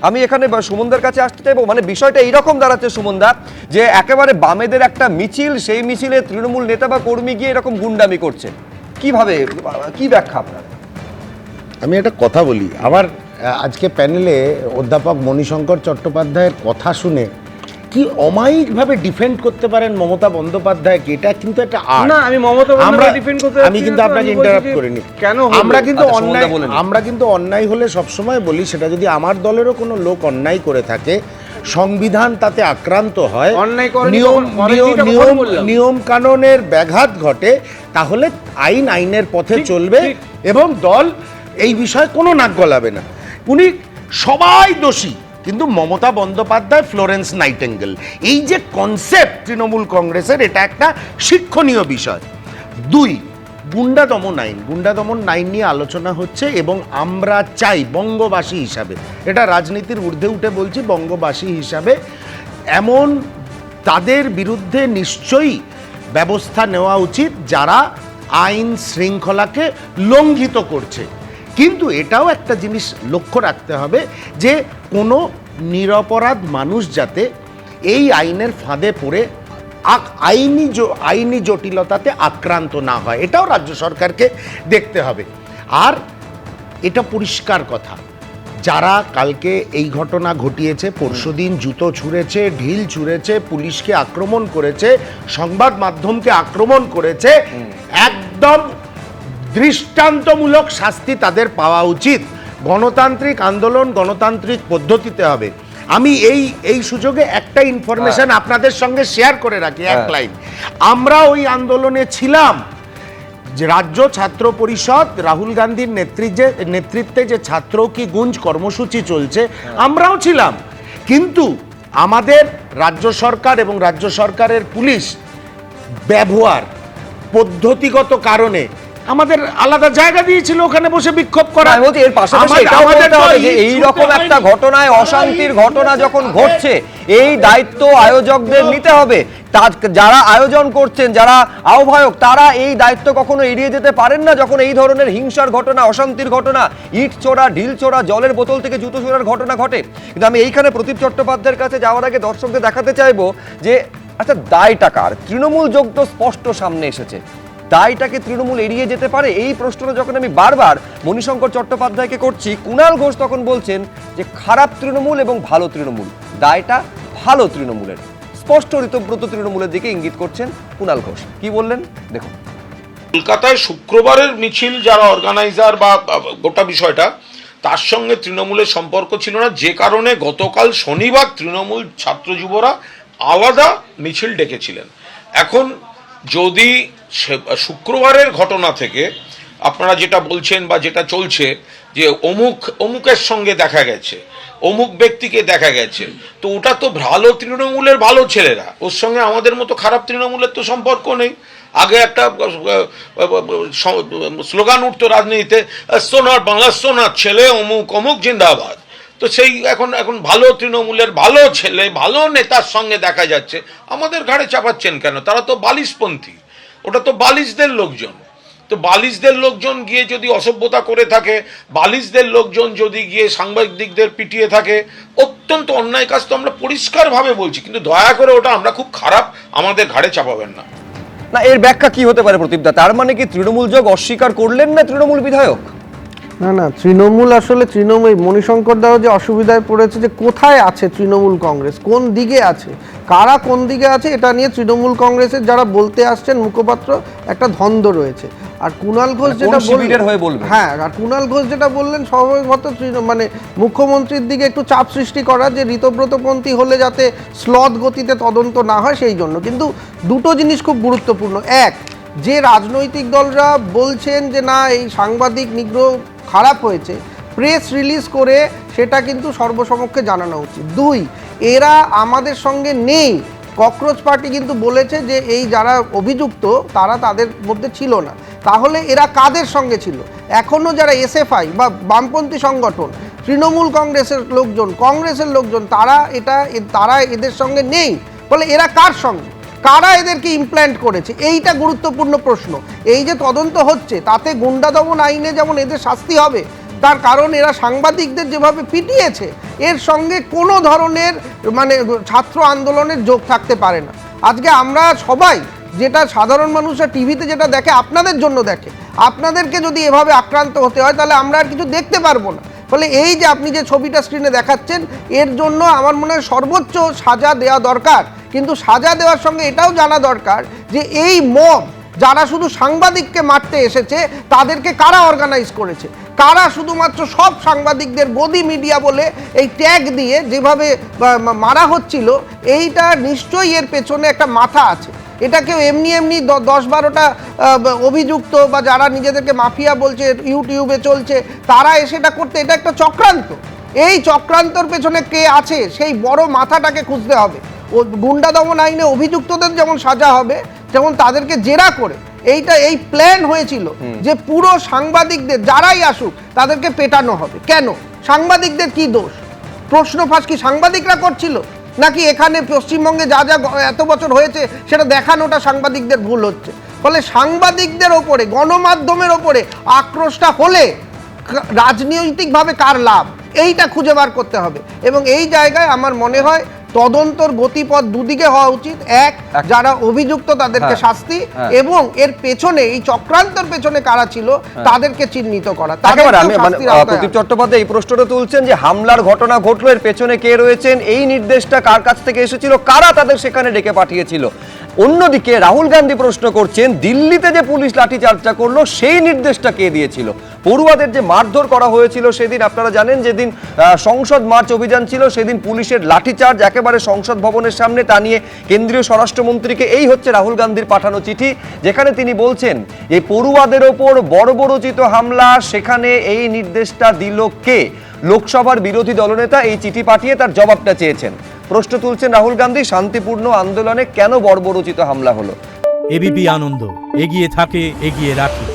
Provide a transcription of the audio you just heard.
আমি এখানে সুমনদার কাছে আসতে চাইবো, মানে বিষয়টা এইরকম দাঁড়াচ্ছে সুমনদা, যে একেবারে বামেদের একটা মিছিল, সেই মিছিলে তৃণমূল নেতা বা কর্মী গিয়ে এরকম গুন্ডামি করছে, কিভাবে, কি ব্যাখ্যা আপনার? আমি একটা কথা বলি, আমার আজকে প্যানেলে অধ্যাপক মণিশঙ্কর চট্টোপাধ্যায়ের কথা শুনে কি অমায়িকভাবে ডিফেন্ড করতে পারেন মমতা বন্দ্যোপাধ্যায়কে, এটা কিন্তু একটা আর্ট। না, আমি মমতা বন্দ্যোপাধ্যায় ডিফেন্ড করতে আমি কিন্তু আপনাকে ইন্টারাপ্ট করিনি। কেন আমরা কিন্তু অন্যায় হলে সবসময় বলি, সেটা যদি আমার দলেরও কোনো লোক অন্যায় করে থাকে, সংবিধান তাতে আক্রান্ত হয়, নিয়ম কানুনের ব্যাঘাত ঘটে, তাহলে আইনের পথে চলবে এবং দল এই বিষয়ে কোনো নাক গলাবে না। উনি সবাই দোষী, কিন্তু মমতা বন্দ্যোপাধ্যায় ফ্লোরেন্স নাইটেঙ্গেল, এই যে কনসেপ্ট তৃণমূল কংগ্রেসের, এটা একটা শিক্ষণীয় বিষয়। 2, গুন্ডা দমন আইন নিয়ে আলোচনা হচ্ছে এবং আমরা চাই বঙ্গবাসী হিসাবে, এটা রাজনীতির ঊর্ধ্বে উঠে বলছি, বঙ্গবাসী হিসাবে এমন তাদের বিরুদ্ধে নিশ্চয়ই ব্যবস্থা নেওয়া উচিত যারা আইন শৃঙ্খলাকে লঙ্ঘিত করছে। কিন্তু এটাও একটা জিনিস লক্ষ্য রাখতে হবে যে কোনো নিরপরাধ মানুষ যাতে এই আইনের ফাঁদে পড়ে আইনি জটিলতাতে আক্রান্ত না হয়, এটাও রাজ্য সরকারকে দেখতে হবে। আর এটা পরিষ্কার কথা, যারা কালকে এই ঘটনা ঘটিয়েছে, পরশুদিন জুতো ছুঁড়েছে, ঢিল ছুঁড়েছে, পুলিশকে আক্রমণ করেছে, সংবাদ মাধ্যমকে আক্রমণ করেছে, একদম দৃষ্টান্তমূলক শাস্তি তাদের পাওয়া উচিত। গণতান্ত্রিক আন্দোলন গণতান্ত্রিক পদ্ধতিতে হবে। আমি এই সুযোগে একটা ইনফরমেশন আপনাদের সঙ্গে শেয়ার করে রাখি, এক লাইন। আমরা ওই আন্দোলনে ছিলাম, যে রাজ্য ছাত্র পরিষদ রাহুল গান্ধীর নেতৃত্বে যে ছাত্র কি গুঞ্জ কর্মসূচি চলছে, আমরাও ছিলাম। কিন্তু আমাদের রাজ্য সরকার এবং রাজ্য সরকারের পুলিশ ব্যবহার পদ্ধতিগত কারণে আমাদের আলাদা জায়গা দিয়েছিল ওখানে বসে বিক্ষোভ করা। এর পাশাপাশি এটাও বলতে হবে যে এইরকম একটা ঘটনায়, অশান্তির ঘটনা যখন ঘটছে, এই দায়িত্ব আয়োজকদের নিতে হবে। যারা আয়োজন করছেন, যারা আহ্বায়ক, তারা এই দায়িত্ব কখনো এড়িয়ে যেতে পারেন না। যখন এই ধরনের হিংসার ঘটনা, অশান্তির ঘটনা, ইট ছোড়া, ঢিল ছোড়া, জলের বোতল থেকে জুতো ছোড়ার ঘটনা ঘটে। কিন্তু আমি এইখানে প্রদীপ চট্টোপাধ্যায়ের কাছে যাওয়ার আগে দর্শকদের দেখাতে চাইবো যে আচ্ছা, দায়টা কার? তৃণমূল যোগ তো স্পষ্ট সামনে এসেছে, দায়টাকে তৃণমূল এড়িয়ে যেতে পারে? এই প্রশ্নটা যখন আমি বারবার মণিশঙ্কর চট্টোপাধ্যায়কে করছি, কুণাল ঘোষ তখন বলছেন যে খারাপ তৃণমূল এবং ভালো তৃণমূল, দায়টা ভালো তৃণমূলের। স্পষ্ট ঋতব্রত তৃণমূলের দিকে ইঙ্গিত করছেন কুণাল ঘোষ। কি বললেন দেখুন। কলকাতায় শুক্রবারের মিছিল যারা অর্গানাইজার বা গোটা বিষয়টা, তার সঙ্গে তৃণমূলের সম্পর্ক ছিল না, যে কারণে গতকাল শনিবার তৃণমূল ছাত্র যুবরা আলাদা মিছিল ডেকেছিলেন। এখন যদি শুক্রবারের ঘটনা থেকে আপনারা যেটা বলছেন বা যেটা চলছে যে অমুকের সঙ্গে দেখা গেছে, অমুক ব্যক্তিকে দেখা গেছে, তো ওটা তো ভালো তৃণমূলের ভালো ছেলেরা, ওর সঙ্গে আমাদের মতো খারাপ তৃণমূলের তো সম্পর্ক নেই। আগে একটা স্লোগান উঠতো রাজনীতিতে, সোনার বাংলা সোনার ছেলে অমুক অমুক জিন্দাবাদ। তো সেই এখন ভালো তৃণমূলের ভালো ছেলে, ভালো নেতার সঙ্গে দেখা যাচ্ছে, আমাদের ঘাড়ে চাপাচ্ছেন কেন? তারা তো বালিশপন্থী, ওটা তো বালিশদের লোকজন। তো বালিশদের লোকজন গিয়ে যদি অসভ্যতা করে থাকে, বালিশদের লোকজন যদি গিয়ে সাংবাদিকদের পিটিয়ে থাকে, অত্যন্ত অন্যায় কাজ। তো আমরা পরিষ্কারভাবে বলছি, কিন্তু দয়া করে ওটা আমরা খুব খারাপ আমাদের ঘাড়ে চাপাবেন না। না, এর ব্যাখ্যা কি হতে পারে প্রদীপদা? তার মানে কি তৃণমূল যোগ অস্বীকার করলেন না তৃণমূল বিধায়ক? না, তৃণমূল আসলে মণিশঙ্কর দাও যে অসুবিধায় পড়েছে যে কোথায় আছে তৃণমূল কংগ্রেস, কোন দিকে আছে, কারা কোন দিকে আছে, এটা নিয়ে তৃণমূল কংগ্রেসের যারা বলতে আসছেন মুখপাত্র একটা ধন্দ রয়েছে। আর কুণাল ঘোষ যেটা বললেন, হ্যাঁ, আর কুণাল ঘোষ যেটা বললেন, স্বভাবত মানে মুখ্যমন্ত্রীর দিকে একটু চাপ সৃষ্টি করা, যে ঋতব্রতপন্থী হলে যাতে স্লথ গতিতে তদন্ত না হয় সেই জন্য। কিন্তু দুটো জিনিস খুব গুরুত্বপূর্ণ। এক, যে রাজনৈতিক দলরা বলছেন যে না এই সাংবাদিক নিগ্রহ খারাপ হয়েছে, প্রেস রিলিজ করে সেটা কিন্তু সর্বসমক্ষে জানানো উচিত। 2, এরা আমাদের সঙ্গে নেই। ককরোচ পার্টি কিন্তু বলেছে যে এই যারা অভিযুক্ত তারা তাদের মধ্যে ছিল না। তাহলে এরা কাদের সঙ্গে ছিল? এখনও যারা এসএফআই বা বামপন্থী সংগঠন, তৃণমূল কংগ্রেসের লোকজন তারা এদের সঙ্গে নেই। বলে এরা কার সঙ্গে, কারা এদেরকে ইমপ্ল্যান্ট করেছে, এইটা গুরুত্বপূর্ণ প্রশ্ন। এই যে তদন্ত হচ্ছে তাতে গুন্ডা দমন আইনে যেমন এদের শাস্তি হবে, তার কারণ এরা সাংবাদিকদের যেভাবে পিটিয়েছে এর সঙ্গে কোনো ধরনের মানে ছাত্র আন্দোলনের যোগ থাকতে পারে না। আজকে আমরা সবাই যেটা সাধারণ মানুষরা টিভিতে যেটা দেখে আপনাদের জন্য দেখে, আপনাদেরকে যদি এভাবে আক্রান্ত হতে হয় তাহলে আমরা আর কিছু দেখতে পারবো না। ফলে এই যে আপনি যে ছবিটা স্ক্রিনে দেখাচ্ছেন এর জন্য আমার মনে হয় সর্বোচ্চ সাজা দেওয়া দরকার, কিন্তু সাজা দেওয়ার সঙ্গে এটাও জানা দরকার যে এই মব যারা শুধু সাংবাদিককে মারতে এসেছে তাদেরকে কারা অর্গানাইজ করেছে, কারা শুধুমাত্র সব সাংবাদিকদের গদি মিডিয়া বলে এই ট্যাগ দিয়ে যেভাবে মারা হচ্ছিল, এইটা নিশ্চয়ই এর পেছনে একটা মাথা আছে। এটা কেউ এমনি এমনি 10-12টা অভিযুক্ত বা যারা নিজেদেরকে মাফিয়া বলছে ইউটিউবে চলছে তারা এসে এটা করতে, এটা একটা চক্রান্ত। এই চক্রান্তর পেছনে কে আছে সেই বড় মাথাটাকে খুঁজতে হবে। ও গুন্ডা দমন আইনে অভিযুক্তদের যেমন সাজা হবে যেমন তাদেরকে জেরা করে এই প্ল্যান হয়েছিল যে পুরো সাংবাদিকদের যারাই আসুক তাদেরকে পেটানো হবে। কেন? সাংবাদিকদের কি দোষ? প্রশ্ন ফাঁস কি সাংবাদিকরা করছিল, নাকি এখানে পশ্চিমবঙ্গে যা যা এত বছর হয়েছে সেটা দেখানোটা সাংবাদিকদের ভুল হচ্ছে? ফলে সাংবাদিকদের ওপরে গণমাধ্যমের ওপরে আক্রোশটা হলে রাজনৈতিকভাবে কার লাভ এইটা খুঁজে বার করতে হবে। এবং এই জায়গায় আমার মনে হয় তদন্তর গতিপথ দুদিকে হওয়া উচিত। এক, যারা অভিযুক্ত তাদেরকে শাস্তি, এবং এর পেছনে এই চক্রান্তের পেছনে কারা ছিল তাদেরকে চিহ্নিত করা। প্রদীপ চট্টোপাধ্যায় এই প্রশ্নটা তুলছেন যে হামলার ঘটনা ঘটলো, এর পেছনে কে রয়েছেন, এই নির্দেশটা কার কাছ থেকে এসেছিল, কারা তাদের সেখানে ডেকে পাঠিয়েছিল। অন্যদিকে রাহুল গান্ধী প্রশ্ন করছেন দিল্লিতে যে পুলিশ লাঠিচার্জটা করলো সেই নির্দেশটা কে দিয়েছিল। পড়ুয়াদের যে মারধর করা হয়েছিল সেদিন আপনারা জানেন, যেদিন সংসদ মার্চ অভিযান ছিল সেদিন পুলিশের লাঠিচার্জ একেবারে সংসদ ভবনের সামনে, তা নিয়ে কেন্দ্রীয় স্বরাষ্ট্রমন্ত্রীকে এই হচ্ছে রাহুল গান্ধীর পাঠানো চিঠি, যেখানে তিনি বলছেন এই পড়ুয়াদের ওপর বর্বরোচিত হামলা, সেখানে এই নির্দেশটা দিল কে? লোকসভার বিরোধী দলনেতা এই চিঠি পাঠিয়ে তার জবাবটা চেয়েছেন। প্রশ্ন তুলছেন রাহুল গান্ধী, শান্তিপূর্ণ আন্দোলনে কেন বর্বরোচিত হামলা হলো? এবিপি আনন্দ, এগিয়ে থাকে, এগিয়ে রাখে।